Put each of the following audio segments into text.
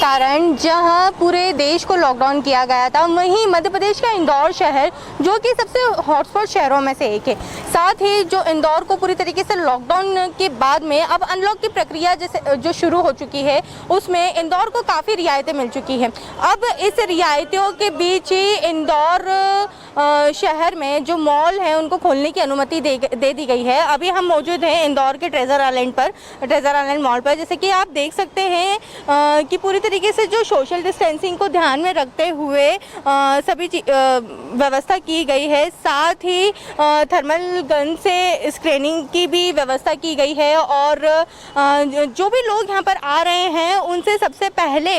कारण जहां पूरे देश को लॉकडाउन किया गया था, वहीं मध्य प्रदेश का इंदौर शहर जो कि सबसे हॉटस्पॉट शहरों में से एक है। साथ ही जो इंदौर को पूरी तरीके से लॉकडाउन के बाद में अब अनलॉक की प्रक्रिया जैसे जो शुरू हो चुकी है, उसमें इंदौर को काफ़ी रियायतें मिल चुकी हैं। अब इस रियायतों के बीच ही इंदौर शहर में जो मॉल हैं उनको खोलने की अनुमति दे दी गई है। अभी हम मौजूद हैं इंदौर के ट्रेजर आइलैंड मॉल पर। जैसे कि आप देख सकते हैं कि पूरी तरीके से जो सोशल डिस्टेंसिंग को ध्यान में रखते हुए सभी व्यवस्था की गई है। साथ ही थर्मल गन से स्क्रीनिंग की भी व्यवस्था की गई है और जो भी लोग यहाँ पर आ रहे हैं उनसे सबसे पहले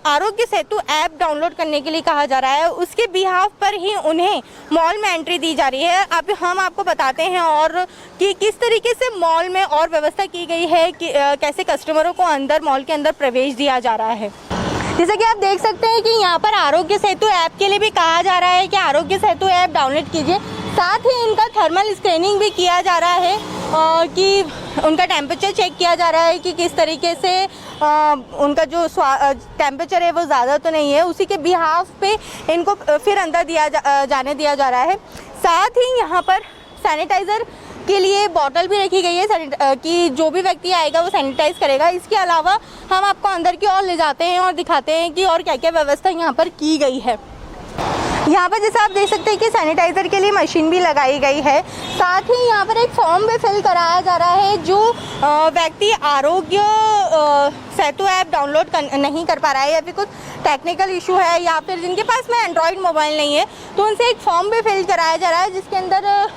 आरोग्य सेतु ऐप डाउनलोड करने के लिए कहा जा रहा है। उसके बिहाफ पर ही उन्हें मॉल में एंट्री दी जा रही है। अब हम आपको बताते हैं और कि किस तरीके से मॉल में और व्यवस्था की गई है कि कैसे कस्टमरों को अंदर मॉल के अंदर प्रवेश दिया जा रहा है। जैसे कि आप देख सकते हैं कि यहाँ पर आरोग्य सेतु ऐप के लिए भी कहा जा रहा है कि आरोग्य सेतु ऐप डाउनलोड कीजिए। साथ ही इनका थर्मल स्क्रीनिंग भी किया जा रहा है कि उनका टेम्परेचर चेक किया जा रहा है कि किस तरीके से उनका जो टेम्परेचर है वो ज़्यादा तो नहीं है। उसी के बिहाफ पे इनको फिर अंदर जाने दिया जा रहा है। साथ ही यहाँ पर सैनिटाइज़र के लिए बॉटल भी रखी गई है कि जो भी व्यक्ति आएगा वो सैनिटाइज करेगा। इसके अलावा हम आपको अंदर की ओर ले जाते हैं और दिखाते हैं कि और क्या क्या व्यवस्था यहाँ पर की गई है। यहाँ पर जैसे आप देख सकते हैं कि सैनिटाइज़र के लिए मशीन भी लगाई गई है। साथ ही यहाँ पर एक फॉर्म भी फिल कराया जा रहा है। जो व्यक्ति आरोग्य सेतु ऐप डाउनलोड नहीं कर पा रहा है या फिर कुछ टेक्निकल इशू है या फिर जिनके पास में एंड्रॉयड मोबाइल नहीं है, तो उनसे एक फॉर्म भी फिल कराया जा रहा है जिसके अंदर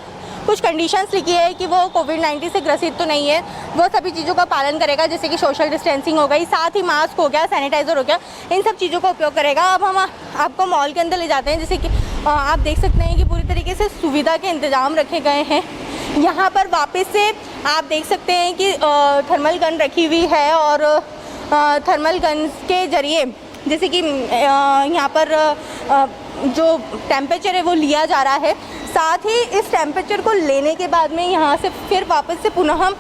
कुछ कंडीशंस लिखी है कि वो कोविड-19 से ग्रसित तो नहीं है, वो सभी चीज़ों का पालन करेगा, जैसे कि सोशल डिस्टेंसिंग हो गई, साथ ही मास्क हो गया, सैनिटाइज़र हो गया, इन सब चीज़ों का उपयोग करेगा। अब हम आपको मॉल के अंदर ले जाते हैं। जैसे कि आप देख सकते हैं कि पूरी तरीके से सुविधा के इंतज़ाम रखे गए हैं। यहाँ पर वापस से आप देख सकते हैं कि थर्मल गन रखी हुई है और थर्मल गन के ज़रिए जैसे कि यहाँ पर जो टेम्परेचर है वो लिया जा रहा है। साथ ही इस टेम्परेचर को लेने के बाद में यहाँ से फिर वापस से पुनः हम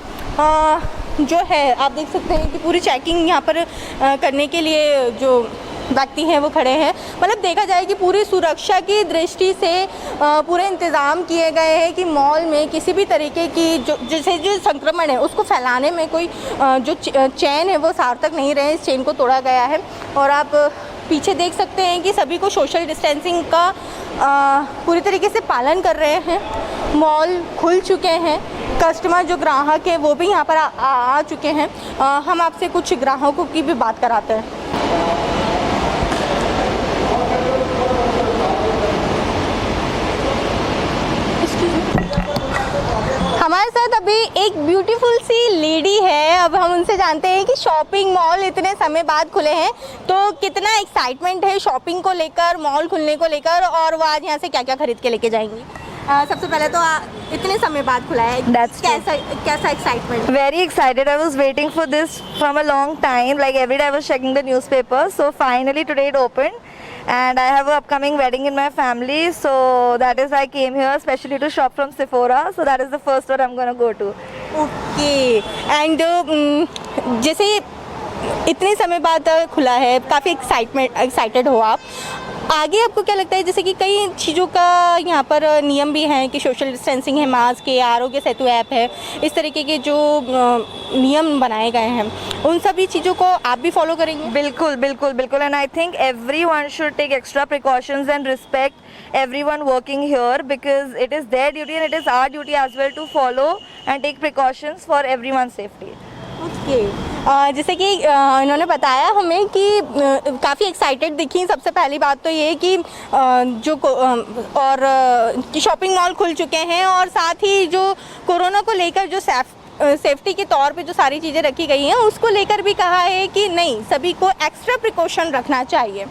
जो है आप देख सकते हैं कि पूरी चेकिंग यहाँ पर करने के लिए जो व्यक्ति हैं वो खड़े हैं। मतलब देखा जाए कि पूरी सुरक्षा की दृष्टि से पूरे इंतज़ाम किए गए हैं कि मॉल में किसी भी तरीके की जो संक्रमण है उसको फैलाने में कोई जो चेन है वो सार्थक नहीं रहे। इस चेन को तोड़ा गया है और आप पीछे देख सकते हैं कि सभी को सोशल डिस्टेंसिंग का पूरी तरीके से पालन कर रहे हैं। मॉल खुल चुके हैं, कस्टमर जो ग्राहक है वो भी यहाँ पर आ चुके हैं। हम आपसे कुछ ग्राहकों की भी बात कराते हैं। हमारे साथ अभी एक ब्यूटीफुल सी लेडी है। अब हम उनसे जानते हैं कि शॉपिंग मॉल इतने समय बाद खुले हैं तो कितना एक्साइटमेंट है शॉपिंग को लेकर, मॉल खुलने को लेकर, और वो आज यहाँ से क्या क्या खरीद के लेके जाएंगी। सबसे पहले तो इतने समय बाद खुला है, कैसा excitement? Very excited. I was waiting for this from a long time. Like every day I was checking the newspaper. So finally today it opened. And I have an upcoming wedding in my family, so that is I came here especially to shop from Sephora. So that is the first store I'm gonna go to. Okay. And जैसे इतने समय बाद खुला है, काफ़ी excited हो आप। आगे आपको क्या लगता है, जैसे कि कई चीज़ों का यहाँ पर नियम भी हैं कि सोशल डिस्टेंसिंग है, मास्क है, आरोग्य सेतु ऐप है, इस तरीके के जो नियम बनाए गए हैं उन सभी चीज़ों को आप भी फॉलो करेंगे? बिल्कुल बिल्कुल बिल्कुल। And I think everyone should take extra precautions and respect everyone working here because it is their duty and it is our duty as well to follow and take precautions for everyone's safety. Okay. जैसे कि इन्होंने बताया हमें कि काफ़ी excited दिखी। सबसे पहली बात तो ये कि कि शॉपिंग मॉल खुल चुके हैं और साथ ही जो कोरोना को लेकर जो सेफ्टी के तौर पे जो सारी चीज़ें रखी गई हैं उसको लेकर भी कहा है कि नहीं, सभी को एक्स्ट्रा प्रिकॉशन रखना चाहिए।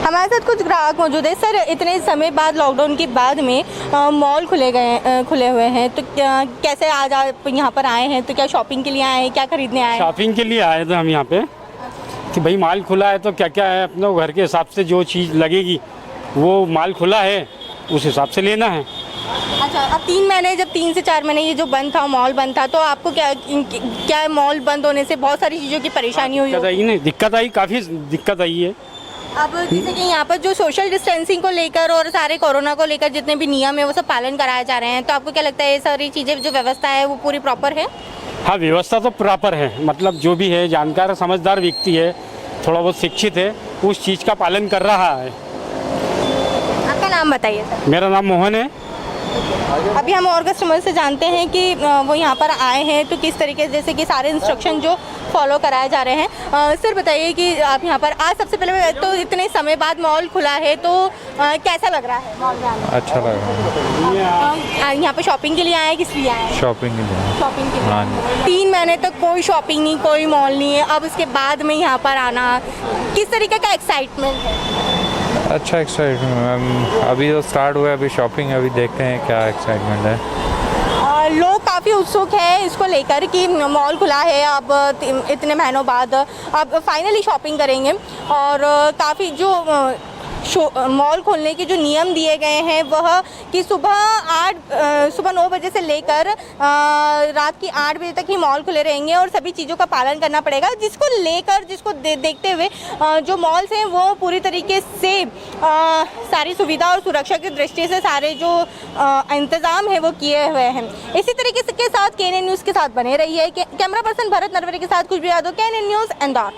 हमारे साथ कुछ ग्राहक मौजूद है। सर, इतने समय बाद लॉकडाउन के बाद में मॉल खुले हुए हैं, तो कैसे आज आप यहाँ पर आए हैं? तो क्या शॉपिंग के लिए आए हैं, क्या खरीदने आए हैं? शॉपिंग के लिए आए थे हम यहाँ पे कि भाई माल खुला है तो क्या क्या है, अपने घर के हिसाब से जो चीज़ लगेगी वो माल खुला है उस हिसाब से लेना है। अच्छा, अब 3 महीने, जब 3 से 4 महीने ये जो बंद था, मॉल बंद था, तो आपको क्या मॉल बंद होने से बहुत सारी चीज़ों की परेशानी हुई दिक्कत होगी? आई नहीं, दिक्कत आई, काफ़ी दिक्कत आई है। अब जैसे कि यहाँ पर जो सोशल डिस्टेंसिंग को लेकर और सारे कोरोना को लेकर जितने भी नियम है वो सब पालन कराए जा रहे हैं, तो आपको क्या लगता है ये सारी चीज़ें जो व्यवस्था है वो पूरी प्रॉपर है? हाँ, व्यवस्था तो प्रॉपर है, मतलब जो भी है जानकार समझदार व्यक्ति है, थोड़ा बहुत शिक्षित है, उस चीज़ का पालन कर रहा है। आपका नाम बताइए सर। मेरा नाम मोहन है। अभी हम और कस्टमर से जानते हैं कि वो यहाँ पर आए हैं तो किस तरीके से, जैसे कि सारे इंस्ट्रक्शन जो फॉलो कराए जा रहे हैं। सर बताइए कि आप यहाँ पर आज सबसे पहले तो इतने समय बाद मॉल खुला है, तो कैसा लग रहा है मॉल में आना? अच्छा लगा। यहाँ पे शॉपिंग के लिए आए हैं, किस लिए आए हैं? शॉपिंग के लिए। शॉपिंग के लिए। हाँ जी। 3 महीने तक कोई शॉपिंग नहीं, कोई मॉल नहीं है, अब उसके बाद में यहाँ पर आना, किस तरीके का एक्साइटमेंट है? अच्छा एक्साइटमेंट, अभी तो स्टार्ट हुआ है, अभी शॉपिंग, अभी देखते हैं क्या एक्साइटमेंट है। लोग काफ़ी उत्सुक है इसको लेकर कि मॉल खुला है अब इतने महीनों बाद, अब फाइनली शॉपिंग करेंगे। और काफ़ी जो मॉल खोलने के जो नियम दिए गए हैं वह कि सुबह 9 बजे से लेकर रात की 8 बजे तक ही मॉल खुले रहेंगे और सभी चीज़ों का पालन करना पड़ेगा, जिसको देखते हुए जो मॉल्स हैं वो पूरी तरीके से सारी सुविधा और सुरक्षा की दृष्टि से सारे जो इंतज़ाम है वो किए हुए हैं। इसी तरीके के साथ KNN न्यूज़ के साथ बने रहिए। कैमरा पर्सन भरत नरवरे के साथ कुछ भी यादव, KNN न्यूज़ इंदौर।